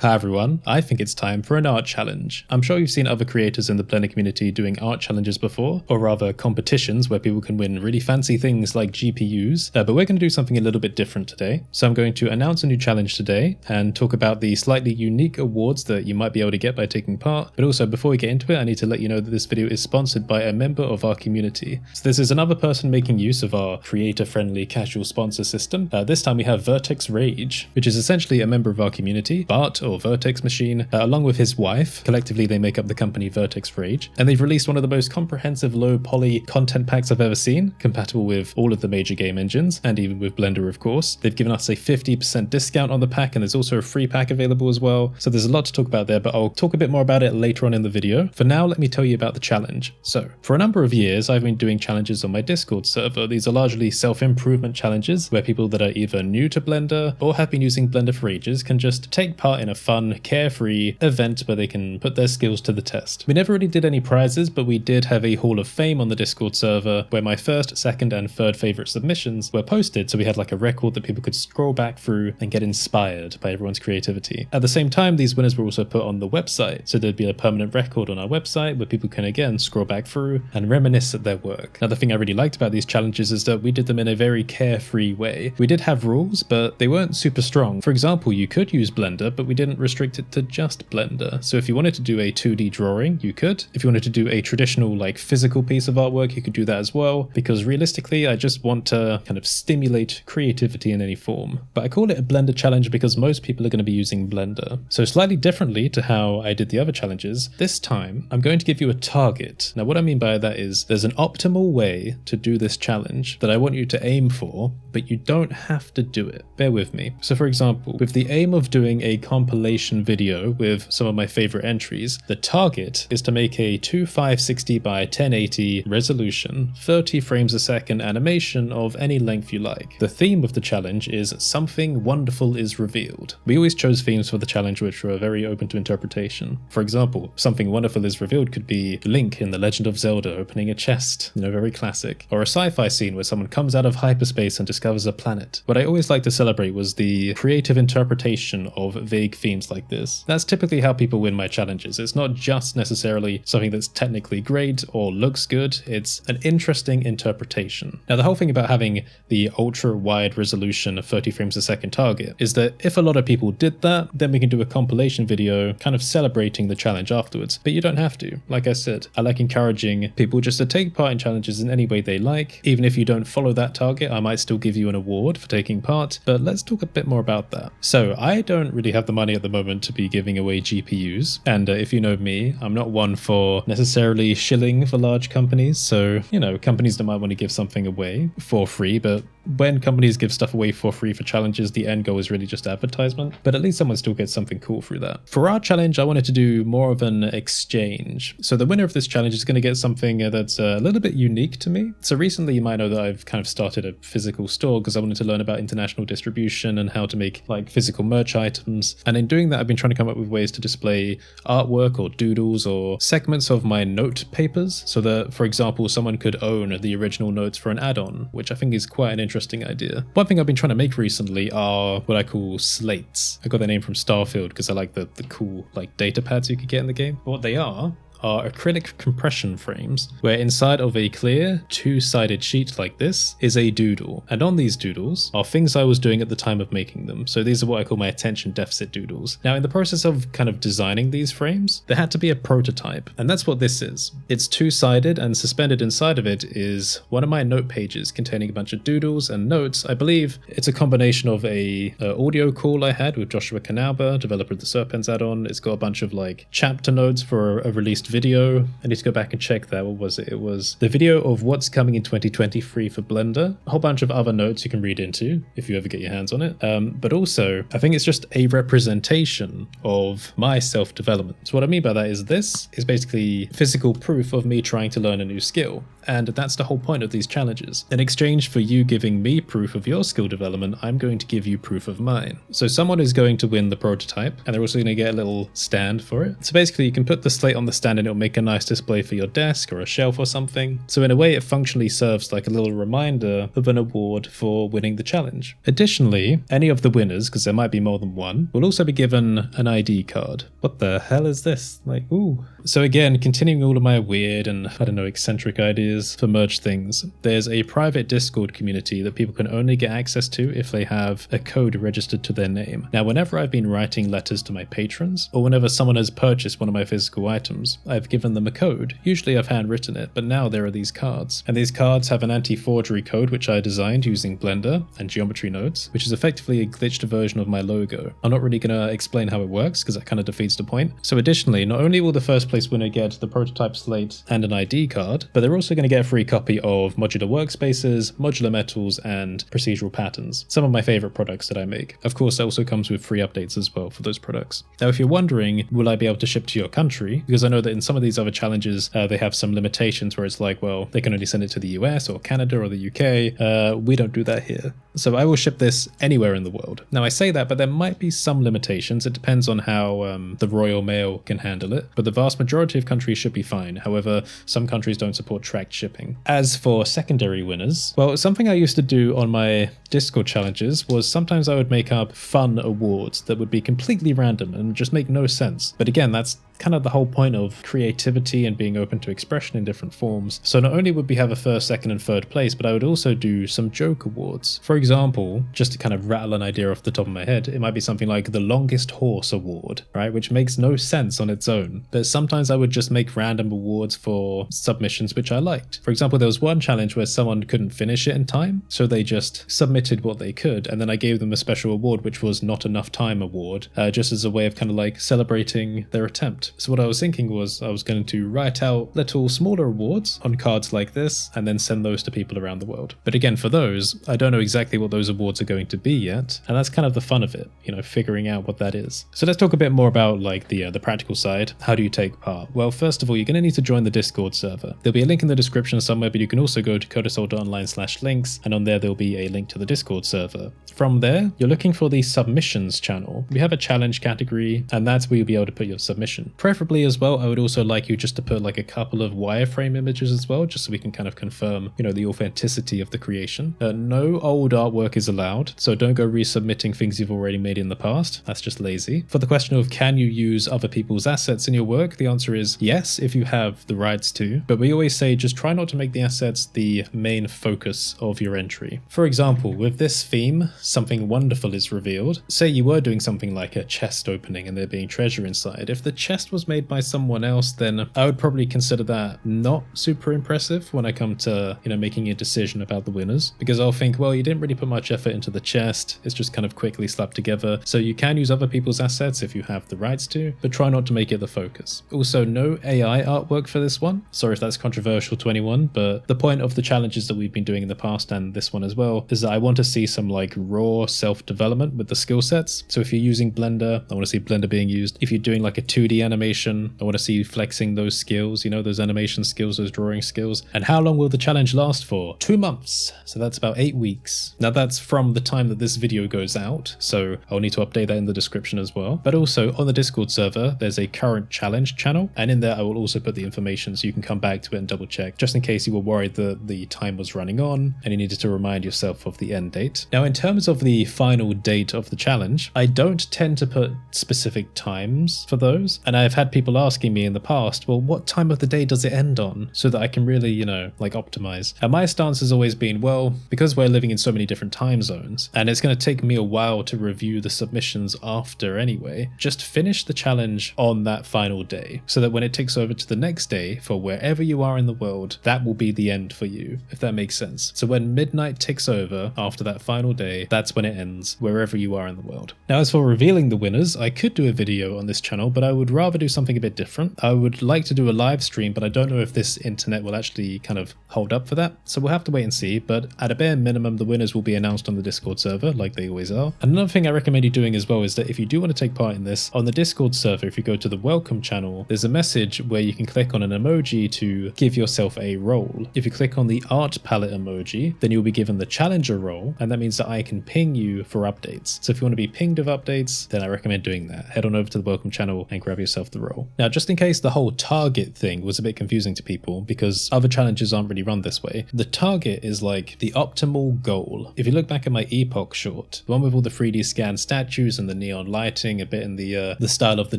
Hi everyone, I think it's time for an art challenge. I'm sure you've seen other creators in the Blender community doing art challenges before, or rather competitions where people can win really fancy things like GPUs, but we're going to do something a little bit different today. So I'm going to announce a new challenge today and talk about the slightly unique awards that you might be able to get by taking part, but also before we get into it I need to let you know that this video is sponsored by a member of our community. So this is another person making use of our creator-friendly casual sponsor system. This time we have Vertex Rage, which is essentially a member of our community, Bart or Vertex Machine, along with his wife. Collectively they make up the company Vertex Rage, and they've released one of the most comprehensive low poly content packs I've ever seen, compatible with all of the major game engines and even with Blender of course. They've given us a 50% discount on the pack, and there's also a free pack available as well, so there's a lot to talk about there, but I'll talk a bit more about it later on in the video. For now, let me tell you about the challenge. So for a number of years I've been doing challenges on my Discord server. These are largely self-improvement challenges where people that are either new to Blender or have been using Blender for ages can just take part in a fun, carefree event where they can put their skills to the test. We never really did any prizes, but we did have a Hall of Fame on the Discord server where my first, second and third favorite submissions were posted, so we had like a record that people could scroll back through and get inspired by everyone's creativity. At the same time, these winners were also put on the website, so there'd be a permanent record on our website where people can again scroll back through and reminisce at their work. Now the thing I really liked about these challenges is that we did them in a very carefree way. We did have rules, but they weren't super strong. For example, you could use Blender, but we didn't restrict it to just Blender. So if you wanted to do a 2D drawing, you could. If you wanted to do a traditional like physical piece of artwork, you could do that as well, because realistically I just want to kind of stimulate creativity in any form. But I call it a Blender challenge because most people are going to be using Blender. So slightly differently to how I did the other challenges, this time I'm going to give you a target. Now what I mean by that is there's an optimal way to do this challenge that I want you to aim for, but you don't have to do it. Bear with me. So for example, with the aim of doing a compilation video with some of my favorite entries, the target is to make a 2560 by 1080 resolution, 30 frames a second animation of any length you like. The theme of the challenge is something wonderful is revealed. We always chose themes for the challenge which were very open to interpretation. For example, something wonderful is revealed could be Link in The Legend of Zelda opening a chest, very classic. Or a sci-fi scene where someone comes out of hyperspace and discovers a planet. What I always like to celebrate was the creative interpretation of vague themes like this. That's typically how people win my challenges. It's not just necessarily something that's technically great or looks good, it's an interesting interpretation. Now the whole thing about having the ultra wide resolution of 30 frames a second target is that if a lot of people did that, then we can do a compilation video kind of celebrating the challenge afterwards. But you don't have to. Like I said, I like encouraging people just to take part in challenges in any way they like. Even if you don't follow that target, I might still give you an award for taking part, but let's talk a bit more about that. So I don't really have the money at the moment to be giving away GPUs, and if you know me, I'm not one for necessarily shilling for large companies, so companies that might want to give something away for free, but when companies give stuff away for free for challenges, the end goal is really just advertisement, but at least someone still gets something cool through that. For our challenge, I wanted to do more of an exchange. So the winner of this challenge is going to get something that's a little bit unique to me. So recently you might know that I've kind of started a physical store because I wanted to learn about international distribution and how to make like physical merch items. And in doing that, I've been trying to come up with ways to display artwork or doodles or segments of my note papers so that, for example, someone could own the original notes for an add-on, which I think is quite an interesting idea. One thing I've been trying to make recently are what I call slates. I got their name from Starfield because I like the cool like data pads you could get in the game. What they are acrylic compression frames where inside of a clear two-sided sheet like this is a doodle, and on these doodles are things I was doing at the time of making them. So these are what I call my attention deficit doodles. Now in the process of kind of designing these frames, there had to be a prototype, and that's what this is. It's two-sided, and suspended inside of it is one of my note pages containing a bunch of doodles and notes. I believe it's a combination of a audio call I had with Joshua Kanauba, developer of the Serpents add-on. It's got a bunch of like chapter notes for a released video. I need to go back and check that. What was it? It was the video of what's coming in 2023 for Blender. A whole bunch of other notes you can read into if you ever get your hands on it. But also, I think it's just a representation of my self-development. So what I mean by that is this is basically physical proof of me trying to learn a new skill. And that's the whole point of these challenges. In exchange for you giving me proof of your skill development, I'm going to give you proof of mine. So someone is going to win the prototype, and they're also going to get a little stand for it. So basically you can put the slate on the stand and it'll make a nice display for your desk or a shelf or something. So in a way, it functionally serves like a little reminder of an award for winning the challenge. Additionally, any of the winners, because there might be more than one, will also be given an ID card. What the hell is this? Like, ooh. So again, continuing all of my weird and, I don't know, eccentric ideas for merge things, there's a private Discord community that people can only get access to if they have a code registered to their name. Now, whenever I've been writing letters to my patrons, or whenever someone has purchased one of my physical items, I've given them a code. Usually I've handwritten it, but now there are these cards. And these cards have an anti-forgery code which I designed using Blender and geometry nodes, which is effectively a glitched version of my logo. I'm not really going to explain how it works because that kind of defeats the point. So additionally, not only will the first place winner get the prototype slate and an ID card, but they're also going to get a free copy of modular workspaces, modular metals, and procedural patterns. Some of my favorite products that I make. Of course, that also comes with free updates as well for those products. Now, if you're wondering, will I be able to ship to your country? Because I know that in some of these other challenges, they have some limitations where it's like, well, they can only send it to the US or Canada or the UK. We don't do that here. So I will ship this anywhere in the world. Now I say that, but there might be some limitations. It depends on how the Royal Mail can handle it, but the vast majority of countries should be fine. However, some countries don't support tracked shipping. As for secondary winners, well, something I used to do on my Discord challenges was sometimes I would make up fun awards that would be completely random and just make no sense. But again, that's kind of the whole point of creativity and being open to expression in different forms. So not only would we have a first, second, and third place, but I would also do some joke awards. For example, just to kind of rattle an idea off the top of my head, it might be something like the longest horse award, right? Which makes no sense on its own. But sometimes I would just make random awards for submissions which I liked. For example, there was one challenge where someone couldn't finish it in time, so they just submitted what they could, and then I gave them a special award, which was not enough time award, just as a way of kind of like celebrating their attempt. So what I was thinking was I was going to write out little smaller awards on cards like this and then send those to people around the world. But again, for those, I don't know exactly what those awards are going to be yet, and that's kind of the fun of it, you know, figuring out what that is. So let's talk a bit more about like the practical side. How do you take part? Well, first of all, you're going to need to join the Discord server. There'll be a link in the description somewhere, but you can also go to codasol.online/links, and on there there'll be a link to the Discord server. From there, you're looking for the submissions channel. We have a challenge category, and that's where you'll be able to put your submission. Preferably as well, I would also like you just to put like a couple of wireframe images as well, just so we can kind of confirm, you know, the authenticity of the creation. No old artwork is allowed, so don't go resubmitting things you've already made in the past. That's just lazy. For the question of can you use other people's assets in your work, the answer is yes, if you have the rights to, but we always say just try not to make the assets the main focus of your entry. For example, with this theme, something wonderful is revealed. Say you were doing something like a chest opening and there being treasure inside. If the chest was made by someone else, then I would probably consider that not super impressive when I come to, you know, making a decision about the winners, because I'll think, well, you didn't really put much effort into the chest. It's just kind of quickly slapped together. So you can use other people's assets if you have the rights to, but try not to make it the focus. Also, no AI artwork for this one. Sorry if that's controversial to anyone, but the point of the challenges that we've been doing in the past and this one as well is that I want to see some like raw self-development with the skill sets. So if you're using Blender, I want to see Blender being used. If you're doing like a 2D animation, I want to see you flexing those skills, you know, those animation skills, those drawing skills. And how long will the challenge last for? 2 months. So that's about 8 weeks. Now that's from the time that this video goes out, so I'll need to update that in the description as well. But also on the Discord server, there's a current challenge channel, and in there I will also put the information so you can come back to it and double check, just in case you were worried that the time was running on and you needed to remind yourself of the end date. Now in terms of the final date of the challenge, I don't tend to put specific times for those, and I've had people asking me in the past, well, what time of the day does it end on, so that I can really, you know, like optimize. And my stance has always been, well, because we're living in so many different time zones, and it's going to take me a while to review the submissions after anyway, just finish the challenge on that final day, so that when it takes over to the next day for wherever you are in the world, that will be the end for you, if that makes sense. So when midnight ticks over after that final day, that's when it ends, wherever you are in the world. Now as for revealing the winners, I could do a video on this channel, but I would rather do something a bit different. I would like to do a live stream, but I don't know if this internet will actually kind of hold up for that, so we'll have to wait and see. But at a bare minimum, the winners will be announced on the Discord server, like they always are. And another thing I recommend you doing as well is that if you do want to take part in this, on the Discord server, if you go to the welcome channel, there's a message where you can click on an emoji to give yourself a role. If you click on the art palette emoji, then you'll be given the challenger role, and that means that I can ping you for updates. So if you want to be pinged of updates, then I recommend doing that. Head on over to the welcome channel and grab yourself of the role. Now, just in case the whole target thing was a bit confusing to people, because other challenges aren't really run this way, the target is like the optimal goal. If you look back at my Epoch short, the one with all the 3D scanned statues and the neon lighting, a bit in the style of the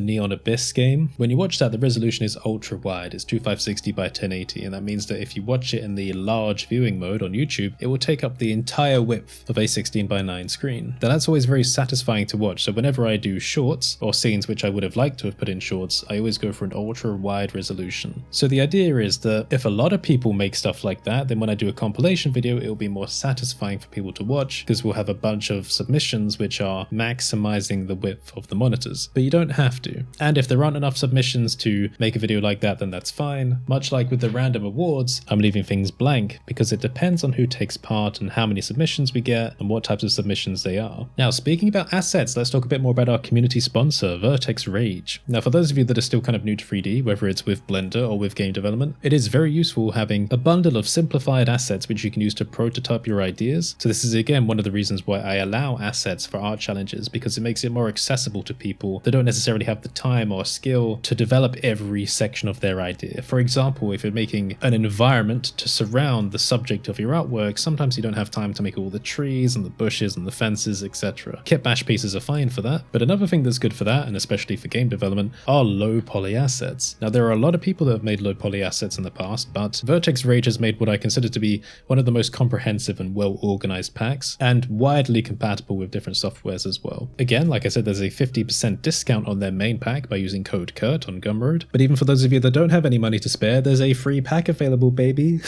Neon Abyss game, when you watch that, the resolution is ultra wide. It's 2560 by 1080, and that means that if you watch it in the large viewing mode on YouTube, it will take up the entire width of a 16 by 9 screen. Now that's always very satisfying to watch, so whenever I do shorts or scenes which I would have liked to have put in shorts, I always go for an ultra wide resolution. So the idea is that if a lot of people make stuff like that, then when I do a compilation video, it will be more satisfying for people to watch, because we'll have a bunch of submissions which are maximizing the width of the monitors. But you don't have to. And if there aren't enough submissions to make a video like that, then that's fine. Much like with the random awards, I'm leaving things blank because it depends on who takes part and how many submissions we get and what types of submissions they are. Now, speaking about assets, let's talk a bit more about our community sponsor, Vertex Rage. Now, for those of you that are still kind of new to 3D, whether it's with Blender or with game development, it is very useful having a bundle of simplified assets which you can use to prototype your ideas. So this is again one of the reasons why I allow assets for art challenges, because it makes it more accessible to people that don't necessarily have the time or skill to develop every section of their idea. For example, if you're making an environment to surround the subject of your artwork, sometimes you don't have time to make all the trees and the bushes and the fences, etc. Kit bash pieces are fine for that, but another thing that's good for that, and especially for game development, are low poly assets. Now, there are a lot of people that have made low poly assets in the past, but Vertex Rage has made what I consider to be one of the most comprehensive and well organized packs, and widely compatible with different softwares as well. Again, like I said, there's a 50% discount on their main pack by using code Kurt on Gumroad, but even for those of you that don't have any money to spare, there's a free pack available, baby.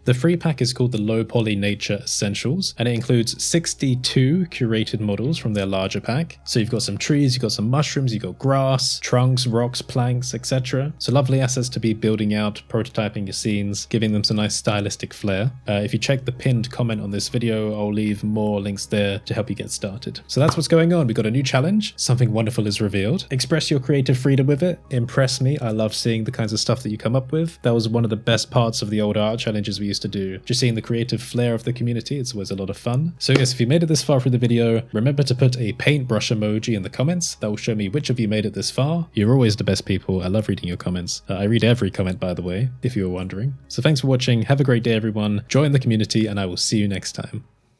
The free pack is called the Low Poly Nature Essentials, and it includes 62 curated models from their larger pack. So you've got some trees, you've got some mushrooms, you've got grass, trunks, rocks, planks, etc. So lovely assets to be building out, prototyping your scenes, giving them some nice stylistic flair. If you check the pinned comment on this video, I'll leave more links there to help you get started. So that's what's going on. We've got a new challenge. Something wonderful is revealed. Express your creative freedom with it. Impress me. I love seeing the kinds of stuff that you come up with. That was one of the best parts of the old art challenges we used to do. Just seeing the creative flair of the community. It's always a lot of fun. So yes, if you made it this far through the video, remember to put a paintbrush emoji in the comments. That will show me which of you made it this far. You're always the best people. I love reading your comments. I read every comment, by the way, if you were wondering. So thanks for watching. Have a great day, everyone. Join the community, and I will see you next time.